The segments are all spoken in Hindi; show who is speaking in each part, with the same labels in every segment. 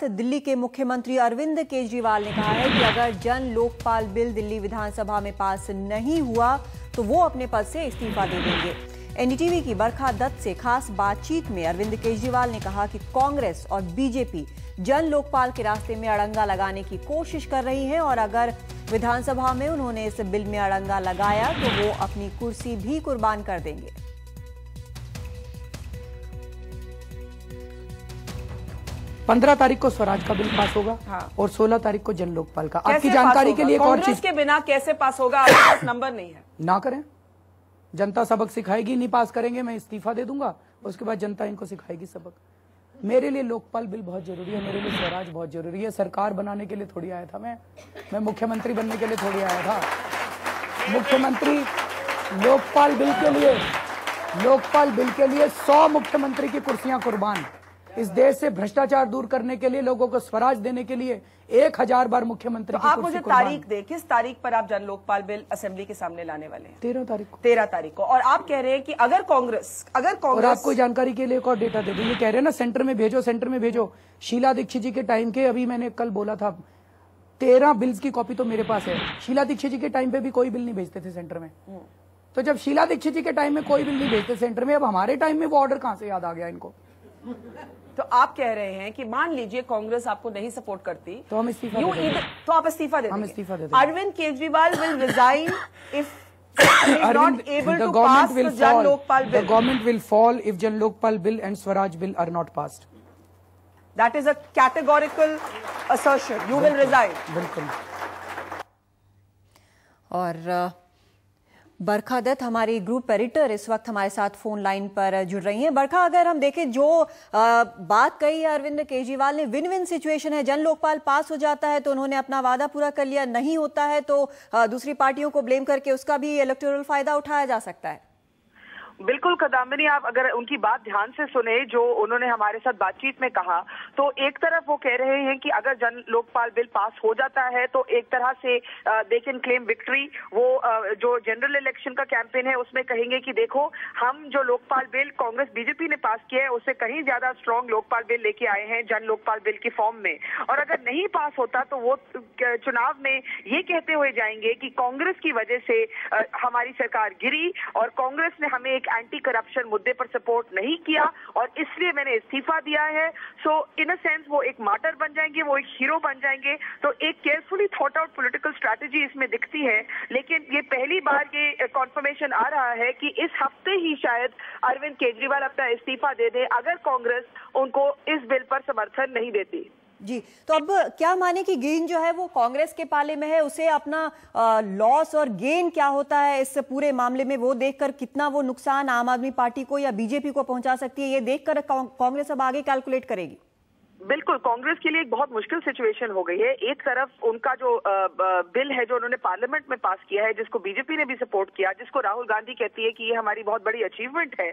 Speaker 1: दिल्ली के मुख्यमंत्री अरविंद केजरीवाल ने कहा है कि अगर जन लोकपाल बिल दिल्ली विधानसभा में पास नहीं हुआ तो वो अपने पद से इस्तीफा दे देंगे। एनडीटीवी की बरखा दत्त से खास बातचीत में अरविंद केजरीवाल ने कहा कि कांग्रेस और बीजेपी जन लोकपाल के रास्ते में अड़ंगा लगाने की कोशिश कर रही है और अगर विधानसभा में उन्होंने इस बिल में अड़ंगा लगाया तो वो अपनी कुर्सी भी कुर्बान कर देंगे।
Speaker 2: पंद्रह तारीख को स्वराज का बिल पास होगा।
Speaker 3: हाँ।
Speaker 2: और 16 तारीख को जन लोकपाल का। आपकी जानकारी के लिए एक और चीज,
Speaker 3: के बिना कैसे पास होगा? आपके पास नंबर नहीं है।
Speaker 2: ना करें, जनता सबक सिखाएगी। नहीं पास करेंगे मैं इस्तीफा दे दूंगा, उसके बाद जनता इनको सिखाएगी सबक। मेरे लिए लोकपाल बिल बहुत जरूरी है, मेरे लिए स्वराज बहुत जरूरी है। सरकार बनाने के लिए थोड़ी आया था मैं मुख्यमंत्री बनने के लिए थोड़ी आया था। मुख्यमंत्री लोकपाल बिल के लिए 100 मुख्यमंत्री की कुर्सियां कुर्बान। इस देश से भ्रष्टाचार दूर करने के लिए, लोगों को स्वराज देने के लिए 1000 बार मुख्यमंत्री
Speaker 3: तो आप मुझे तारीख दे, किस तारीख पर आप जन लोकपाल बिल असेंबली के सामने लाने वाले हैं?
Speaker 2: 13 तारीख को।
Speaker 3: 13 तारीख को। और आप कह रहे हैं कि अगर कांग्रेस
Speaker 2: और आपको जानकारी के लिए एक और डेटा दे दूं, ये कह रहे हैं ना सेंटर में भेजो। शीला दीक्षित जी के टाइम के, अभी मैंने कल बोला था, 13 बिल्स की कॉपी तो मेरे पास है। शीला दीक्षित जी के टाइम पे भी कोई बिल नहीं भेजते थे सेंटर में। तो जब शीला दीक्षित जी के टाइम में कोई बिल नहीं भेजते सेंटर में, अब हमारे टाइम में वो ऑर्डर कहां से याद आ गया इनको?
Speaker 3: तो आप कह रहे हैं कि मान लीजिए कांग्रेस आपको नहीं सपोर्ट करती
Speaker 2: तो हम इस्तीफा
Speaker 3: तो आप इस्तीफा दे देंगे।
Speaker 2: हम इस्तीफा दे देंगे।
Speaker 3: Arvind Kejriwal will resign if not able to pass the Jan Lokpal bill.
Speaker 2: The government will fall if Jan Lokpal bill and Swaraj bill are not passed.
Speaker 3: That is a categorical assertion. You will resign.
Speaker 2: बिल्कुल।
Speaker 1: और बरखा दत्त हमारी ग्रुप एडिटर इस वक्त हमारे साथ फोन लाइन पर जुड़ रही हैं। बरखा, अगर हम देखें जो बात कही है अरविंद केजरीवाल ने, विन विन सिचुएशन है। जन लोकपाल पास हो जाता है तो उन्होंने अपना वादा पूरा कर लिया, नहीं होता है तो दूसरी पार्टियों को ब्लेम करके उसका भी इलेक्टोरल फायदा उठाया जा सकता है।
Speaker 4: बिल्कुल कदामिनी, आप अगर उनकी बात ध्यान से सुने जो उन्होंने हमारे साथ बातचीत में कहा, तो एक तरफ वो कह रहे हैं कि अगर जन लोकपाल बिल पास हो जाता है तो एक तरह से दे कैन क्लेम विक्ट्री। वो जो जनरल इलेक्शन का कैंपेन है उसमें कहेंगे कि देखो हम जो लोकपाल बिल कांग्रेस बीजेपी ने पास किया है उससे कहीं ज्यादा स्ट्रांग लोकपाल बिल लेके आए हैं जन लोकपाल बिल की फॉर्म में। और अगर नहीं पास होता तो वो चुनाव में ये कहते हुए जाएंगे कि कांग्रेस की वजह से हमारी सरकार गिरी और कांग्रेस ने हमें एक एंटी करप्शन मुद्दे पर सपोर्ट नहीं किया और इसलिए मैंने इस्तीफा दिया है। सो इन अ सेंस वो एक मार्टर बन जाएंगे, वो एक हीरो बन जाएंगे। तो एक carefully thought out political strategy इसमें दिखती है। लेकिन ये पहली बार ये कॉन्फर्मेशन आ रहा है कि इस हफ्ते ही शायद अरविंद केजरीवाल अपना इस्तीफा दे दे अगर कांग्रेस उनको इस बिल पर समर्थन नहीं देती।
Speaker 1: जी, तो अब क्या माने कि गेन जो है वो कांग्रेस के पाले में है, उसे अपना लॉस और गेन क्या होता है इस पूरे मामले में वो देखकर कितना वो नुकसान आम आदमी पार्टी को या बीजेपी को पहुंचा सकती है, ये देखकर कांग्रेस अब आगे कैलकुलेट करेगी।
Speaker 4: बिल्कुल, कांग्रेस के लिए एक बहुत मुश्किल सिचुएशन हो गई है। एक तरफ उनका जो बिल है जो उन्होंने पार्लियामेंट में पास किया है, जिसको बीजेपी ने भी सपोर्ट किया, जिसको राहुल गांधी कहती है कि ये हमारी बहुत बड़ी अचीवमेंट है,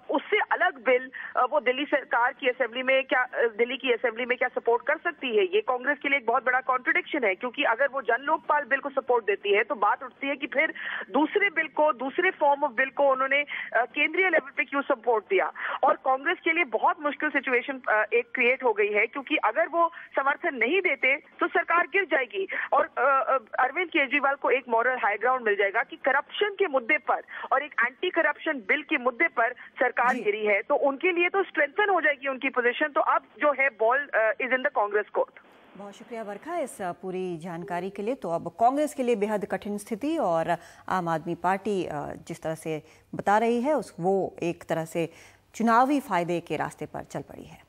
Speaker 4: उससे अलग बिल वो दिल्ली सरकार की असेंबली में क्या सपोर्ट कर सकती है? ये कांग्रेस के लिए एक बहुत बड़ा कॉन्ट्रडिक्शन है। क्योंकि अगर वो जन लोकपाल बिल को सपोर्ट देती है तो बात उठती है कि फिर दूसरे बिल को, दूसरे फॉर्म ऑफ बिल को उन्होंने केंद्रीय लेवल पे क्यों सपोर्ट दिया? और कांग्रेस के लिए बहुत मुश्किल सिचुएशन एक क्रिएट हो गई है क्योंकि अगर वो समर्थन नहीं देते तो सरकार गिर जाएगी और अरविंद केजरीवाल को एक मॉरल हाई ग्राउंड मिल जाएगा कि करप्शन के मुद्दे पर और एक एंटी करप्शन बिल के मुद्दे पर सरकार गिरी है, तो उनके लिए तो स्ट्रेंथन हो जाएगी उनकी पोजीशन। तो अब जो है ball is in the Congress court.
Speaker 1: बहुत शुक्रिया बरखा इस पूरी जानकारी के लिए। तो अब कांग्रेस के लिए बेहद कठिन स्थिति और आम आदमी पार्टी जिस तरह से बता रही है वो एक तरह से चुनावी फायदे के रास्ते पर चल पड़ी है।